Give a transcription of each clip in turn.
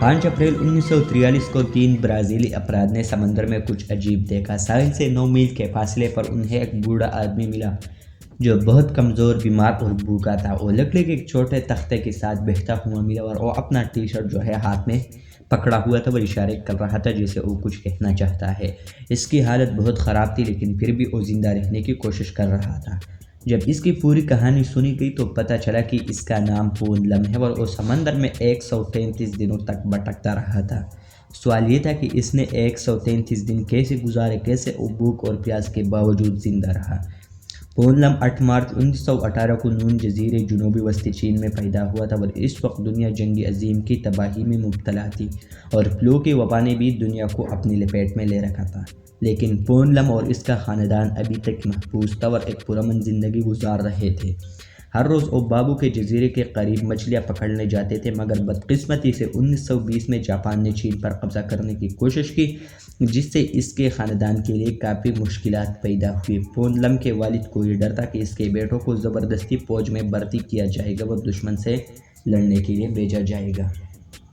5 April 1943 کو 3 برازیلی افراد نے سمندر میں کچھ عجیب دیکھا۔ ساحل سے 9 میل کے فاصلے پر انہیں ایک بوڑھا آدمی ملا جو بہت کمزور، بیمار اور بھوکا تھا۔ وہ لکڑی کے ایک چھوٹے تختے کے ساتھ بہتا ہوا ملا اور وہ اپنا ٹی شرٹ جو ہے ہاتھ میں پکڑا ہوا تھا، وہ اشارے کر رہا تھا جیسے وہ کچھ کہنا چاہتا ہے۔ اس کی حالت بہت خراب تھی لیکن پھر بھی وہ زندہ رہنے کی کوشش کر رہا تھا۔ جب اس کی پوری کہانی سنی گئی تو پتہ چلا کہ اس کا نام پون لم ہے اور وہ سمندر میں 133 دنوں تک بھٹکتا رہا تھا۔ سوال یہ تھا کہ اس نے 133 دن کیسے گزارے، کیسے وہ بھوک اور پیاس کے باوجود زندہ رہا۔ پون لم 8 مارچ 1918 کو نون جزیرے جنوبی وسطی چین میں پیدا ہوا تھا اور اس وقت دنیا جنگ عظیم کی تباہی میں مبتلا تھی اور فلو کی وبا نے بھی دنیا کو اپنی لپیٹ میں لے رکھا تھا۔ لیکن پون لم اور اس کا خاندان ابھی تک محفوظ تھا اور ایک پرامن زندگی گزار رہے تھے۔ ہر روز وہ بابو کے جزیرے کے قریب مچھلیاں پکڑنے جاتے تھے، مگر بدقسمتی سے 1920 میں جاپان نے چین پر قبضہ کرنے کی کوشش کی، جس سے اس کے خاندان کے لیے کافی مشکلات پیدا ہوئی۔ پون لم کے والد کو یہ ڈر تھا کہ اس کے بیٹوں کو زبردستی فوج میں بھرتی کیا جائے گا اور دشمن سے لڑنے کے لیے بھیجا جائے گا۔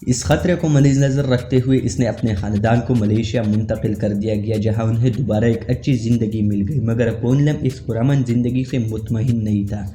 اس خطرے کو مد نظر رکھتے ہوئے اس نے اپنے خاندان کو ملیشیا منتقل کر دیا گیا، جہاں انہیں دوبارہ ایک اچھی زندگی مل گئی، مگر پون لم اس پرامن زندگی سے مطمئن نہیں تھا۔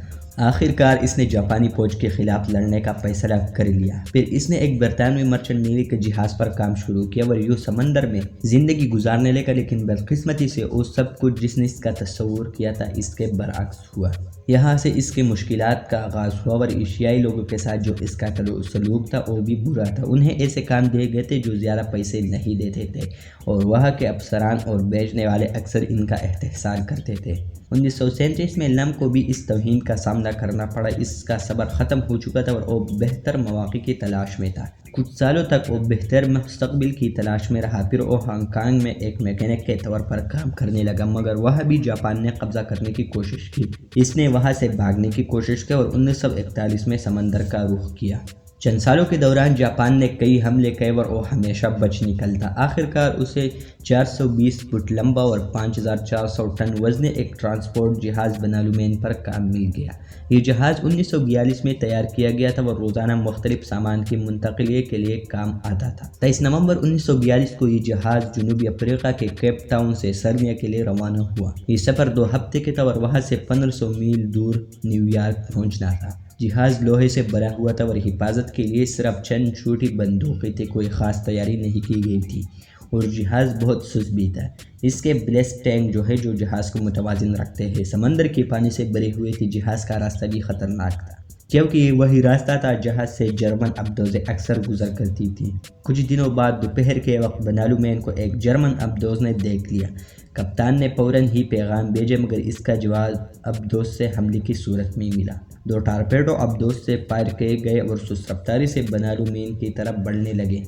آخر کار اس نے جاپانی فوج کے خلاف لڑنے کا فیصلہ کر لیا۔ پھر اس نے ایک برطانوی مرچنٹ نیوی کے جہاز پر کام شروع کیا اور یوں سمندر میں زندگی گزارنے لگا، لیکن بدقسمتی سے وہ سب کچھ جس نے اس کا تصور کیا تھا اس کے برعکس ہوا۔ یہاں سے اس کے مشکلات کا آغاز ہوا اور ایشیائی لوگوں کے ساتھ جو اس کا سلوک تھا وہ بھی برا تھا۔ انہیں ایسے کام دیے گئے تھے جو زیادہ پیسے نہیں دیتے تھے اور وہاں کے افسران اور بیچنے والے اکثر ان کا استحصال کرتے تھے۔ 1937 میں لم کو بھی اس توہین کا سامنا کرنا پڑا۔ اس کا صبر ختم ہو چکا تھا اور وہ بہتر مواقع کی تلاش میں تھا۔ کچھ سالوں تک وہ بہتر مستقبل کی تلاش میں رہا، پھر وہ ہانگ کانگ میں ایک میکینک کے طور پر کام کرنے لگا، مگر وہاں بھی جاپان نے قبضہ کرنے کی کوشش کی۔ اس نے وہاں سے بھاگنے کی کوشش کی اور 1941 میں سمندر کا رخ کیا۔ چند سالوں کے دوران جاپان نے کئی حملے کیے اور وہ ہمیشہ بچ نکلتا۔ آخرکار اسے 420 فٹ لمبا اور 5400 ٹن وزنی ایک ٹرانسپورٹ جہاز بنالومین پر کام مل گیا۔ یہ جہاز 1942 میں تیار کیا گیا تھا اور روزانہ مختلف سامان کی منتقلی کے لیے کام آتا تھا۔ 23 نومبر 1942 کو یہ جہاز جنوبی افریقہ کے کیپ ٹاؤن سے سربیا کے لیے روانہ ہوا۔ یہ سفر 2 ہفتے کے تھا اور وہاں سے 1500 میل دور نیو یارک پہنچنا تھا۔ جہاز لوہے سے بنا ہوا تھا اور حفاظت کے لیے صرف چند چھوٹی بندوقیں تھیں، کوئی خاص تیاری نہیں کی گئی تھی اور جہاز بہت سست بھی تھا۔ اس کے بیلسٹ ٹینک جو جہاز کو متوازن رکھتے ہیں، سمندر کے پانی سے بھرے ہوئے تھے۔ جہاز کا راستہ بھی خطرناک تھا کیونکہ یہ وہی راستہ تھا جہاں سے جرمن ابدوزیں اکثر گزر کرتی تھیں۔ کچھ دنوں بعد دوپہر کے وقت بنالومین کو ایک جرمن ابدوز نے دیکھ لیا۔ کپتان نے فوراً ہی پیغام بھیجے، مگر اس کا جواب ابدوز سے حملے کی صورت میں ملا۔ 2 ٹارپیڈو ابدوز سے فائر کیے گئے اور سست رفتاری سے بنالومین کی طرف بڑھنے لگے۔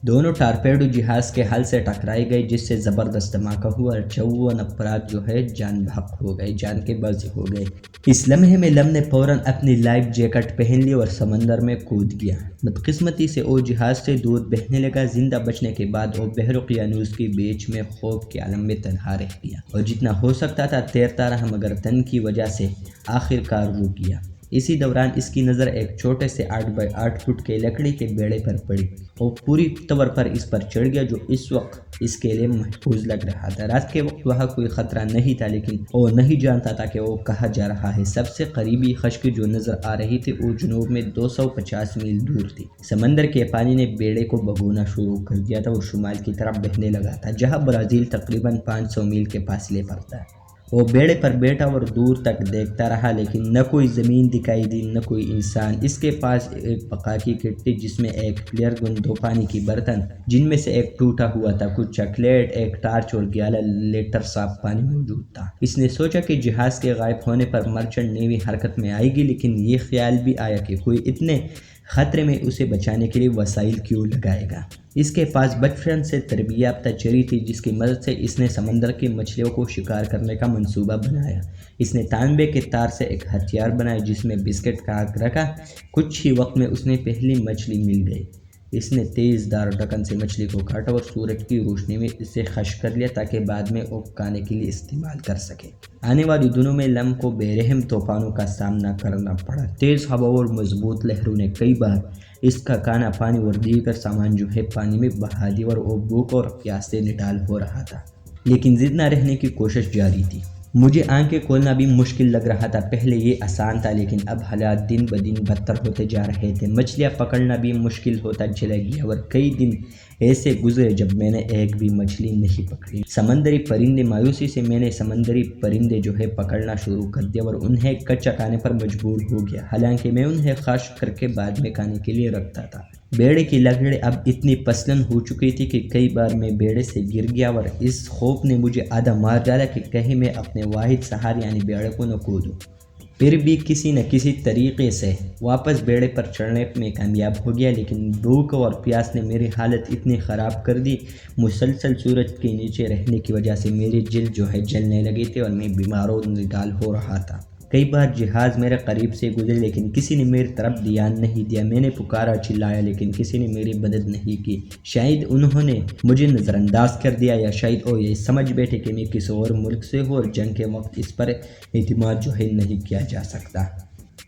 دونوں ٹارپیڈو جہاز کے حل سے ٹکرائے گئے، جس سے زبردست دھماکہ ہوا اور 54 افراد جان بحق ہو گئے، جان کے بازی ہو گئے۔ اس لمحے میں لم نے فوراً اپنی لائف جیکٹ پہن لی اور سمندر میں کود گیا۔ بدقسمتی سے وہ جہاز سے دور بہنے لگا۔ زندہ بچنے کے بعد وہ بحر اقیانوس کے بیچ میں خوف کے عالم میں تنہا رہ گیا اور جتنا ہو سکتا تھا تیرتا رہا، مگر تن کی وجہ سے آخر کار رک گیا۔ اسی دوران اس کی نظر ایک چھوٹے سے 8 بائی 8 فٹ کے لکڑی کے بیڑے پر پڑی۔ وہ پوری طور پر اس پر چڑھ گیا، جو اس وقت اس کے لیے محفوظ لگ رہا تھا۔ رات کے وقت وہاں کوئی خطرہ نہیں تھا، لیکن وہ نہیں جانتا تھا کہ وہ کہاں جا رہا ہے۔ سب سے قریبی خشکی جو نظر آ رہی تھی وہ جنوب میں 250 میل دور تھی۔ سمندر کے پانی نے بیڑے کو بھگونا شروع کر دیا تھا اور شمال کی طرف بہنے لگا تھا، جہاں برازیل تقریباً 500 میل کے فاصلے پر تھا۔ وہ بیڑے پر بیٹھا اور دور تک دیکھتا رہا، لیکن نہ کوئی زمین دکھائی دی، نہ کوئی انسان۔ اس کے پاس ایک پکا کی کٹ تھی جس میں ایک فلیئر گن، 2 پانی کی برتن جن میں سے ایک ٹوٹا ہوا تھا، کچھ چاکلیٹ، ایک ٹارچ اور 11 لیٹر صاف پانی موجود تھا۔ اس نے سوچا کہ جہاز کے غائب ہونے پر مرچنٹ نیوی حرکت میں آئے گی، لیکن یہ خیال بھی آیا کہ کوئی اتنے خطرے میں اسے بچانے کے لیے وسائل کیوں لگائے گا۔ اس کے پاس بچپن سے تربیت یافتہ چھری تھی جس کی مدد سے اس نے سمندر کی مچھلیوں کو شکار کرنے کا منصوبہ بنایا۔ اس نے تانبے کے تار سے ایک ہتھیار بنایا جس میں بسکٹ کا آگ رکھا۔ کچھ ہی وقت میں اس نے پہلی مچھلی مل گئی۔ اس نے تیز دار ڈھکن سے مچھلی کو کاٹا اور سورج کی روشنی میں اسے خشک کر لیا تاکہ بعد میں وہ کھانے کے لیے استعمال کر سکے۔ آنے والی دنوں میں لم کو بے رحم طوفانوں کا سامنا کرنا پڑا۔ تیز ہوا اور مضبوط لہروں نے کئی بار اس کا کھانا پانی اور دیگر سامان جو ہے پانی میں بہا دیا اور وہ بھوک اور پیاس سے نڈال ہو رہا تھا، لیکن زندہ رہنے کی کوشش جاری تھی۔ مجھے آنکھیں کھولنا بھی مشکل لگ رہا تھا۔ پہلے یہ آسان تھا لیکن اب حالات دن بدن بدتر ہوتے جا رہے تھے۔ مچھلیاں پکڑنا بھی مشکل ہوتا چلا گیا اور کئی دن ایسے گزرے جب میں نے ایک بھی مچھلی نہیں پکڑی۔ سمندری پرندے مایوسی سے میں نے سمندری پرندے جو ہے پکڑنا شروع کر دیا اور انہیں کچا کھانے پر مجبور ہو گیا، حالانکہ میں انہیں خشک کر کے بعد میں کھانے کے لیے رکھتا تھا۔ بیڑے کی لکڑیں اب اتنی پسلن ہو چکی تھی کہ کئی بار میں بیڑے سے گر گیا اور اس خوف نے مجھے آدھا مار ڈالا کہ کہیں میں اپنے واحد سہارے یعنی بیڑے کو نہ کھو دوں۔ پھر بھی کسی نہ کسی طریقے سے واپس بیڑے پر چڑھنے میں کامیاب ہو گیا، لیکن بھوک اور پیاس نے میری حالت اتنی خراب کر دی۔ مسلسل سورج کے نیچے رہنے کی وجہ سے میری جلد جو ہے جلنے لگی تھی اور میں بیمار و نڈال ہو رہا تھا۔ کئی بار جہاز میرے قریب سے گزرے لیکن کسی نے میری طرف دھیان نہیں دیا۔ میں نے پکارا، چلایا، لیکن کسی نے میری مدد نہیں کی۔ شاید انہوں نے مجھے نظر انداز کر دیا یا شاید وہ یہ سمجھ بیٹھے کہ میں کسی اور ملک سے ہوں اور جنگ کے وقت اس پر اعتماد جو ہے نہیں کیا جا سکتا۔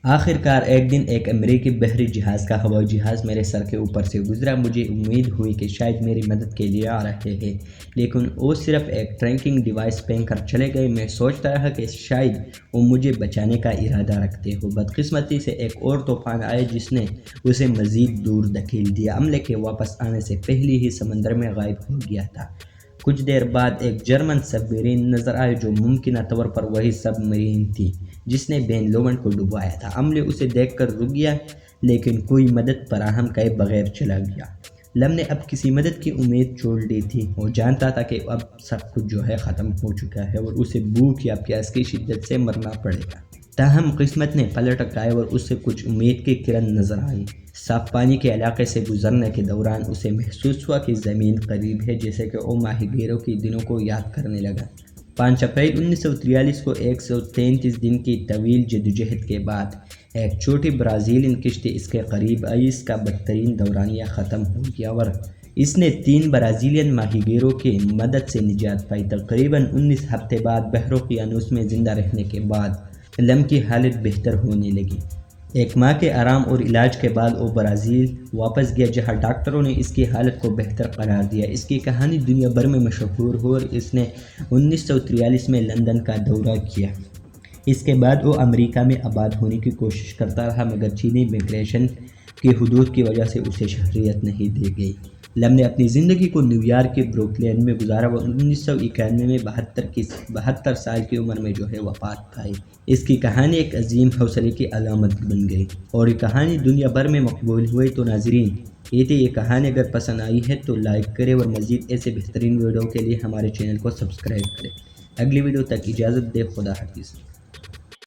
آخر کار ایک دن ایک امریکی بحری جہاز کا ہوائی جہاز میرے سر کے اوپر سے گزرا۔ مجھے امید ہوئی کہ شاید میری مدد کے لیے آ رہے ہیں، لیکن وہ صرف ایک ٹرینکنگ ڈیوائس پہن کر چلے گئے۔ میں سوچتا رہا کہ شاید وہ مجھے بچانے کا ارادہ رکھتے ہو۔ بدقسمتی سے ایک اور طوفان آیا جس نے اسے مزید دور دھکیل دیا۔ عملے کے واپس آنے سے پہلے ہی سمندر میں غائب ہو گیا تھا۔ کچھ دیر بعد ایک جرمن سب مرین نظر آئے جو ممکنہ طور پر وہی سب مرین تھی جس نے بین لوون کو ڈبوایا تھا۔ عملے اسے دیکھ کر رک گیا لیکن کوئی مدد فراہم کئے بغیر چلا گیا۔ لم نے اب کسی مدد کی امید چھوڑ دی تھی۔ وہ جانتا تھا کہ اب سب کچھ جو ہے ختم ہو چکا ہے اور اسے بھوک یا پیاس کی شدت سے مرنا پڑے گا۔ تاہم قسمت نے پلٹ ٹکرایا اور اسے کچھ امید کی کرن نظر آئی۔ صاف پانی کے علاقے سے گزرنے کے دوران اسے محسوس ہوا کہ زمین قریب ہے، جیسے کہ وہ ماہی گیروں کے دنوں کو یاد کرنے لگا۔ 5 اپریل 1943 کو 133 دن کی طویل جدوجہد کے بعد ایک چھوٹی برازیلین کشتی اس کے قریب آئی۔ اس کا بدترین دورانیہ ختم ہو گیا اور اس نے 3 برازیلین ماہی گیروں کی مدد سے نجات پائی۔ تقریباً 19 ہفتے بعد بحر اقیانوس میں زندہ رہنے کے بعد لم کی حالت بہتر ہونے لگی۔ 1 ماہ کے آرام اور علاج کے بعد وہ برازیل واپس گیا جہاں ڈاکٹروں نے اس کی حالت کو بہتر قرار دیا۔ اس کی کہانی دنیا بھر میں مشہور ہوئی اور اس نے 1943 میں لندن کا دورہ کیا۔ اس کے بعد وہ امریکہ میں آباد ہونے کی کوشش کرتا رہا مگر چینی امیگریشن کی حدود کی وجہ سے اسے شہریت نہیں دی گئی۔ لم نے اپنی زندگی کو نیویارک کے بروکلین میں گزارا۔ وہ 1991 میں 72 سال کی عمر میں جو ہے وفات پائی۔ اس کی کہانی ایک عظیم حوصلے کی علامت بن گئی اور یہ کہانی دنیا بھر میں مقبول ہوئی۔ تو ناظرین، یہ کہانی اگر پسند آئی ہے تو لائک کریں اور مزید ایسے بہترین ویڈیو کے لیے ہمارے چینل کو سبسکرائب کریں۔ اگلی ویڈیو تک اجازت دے، خدا حافظ۔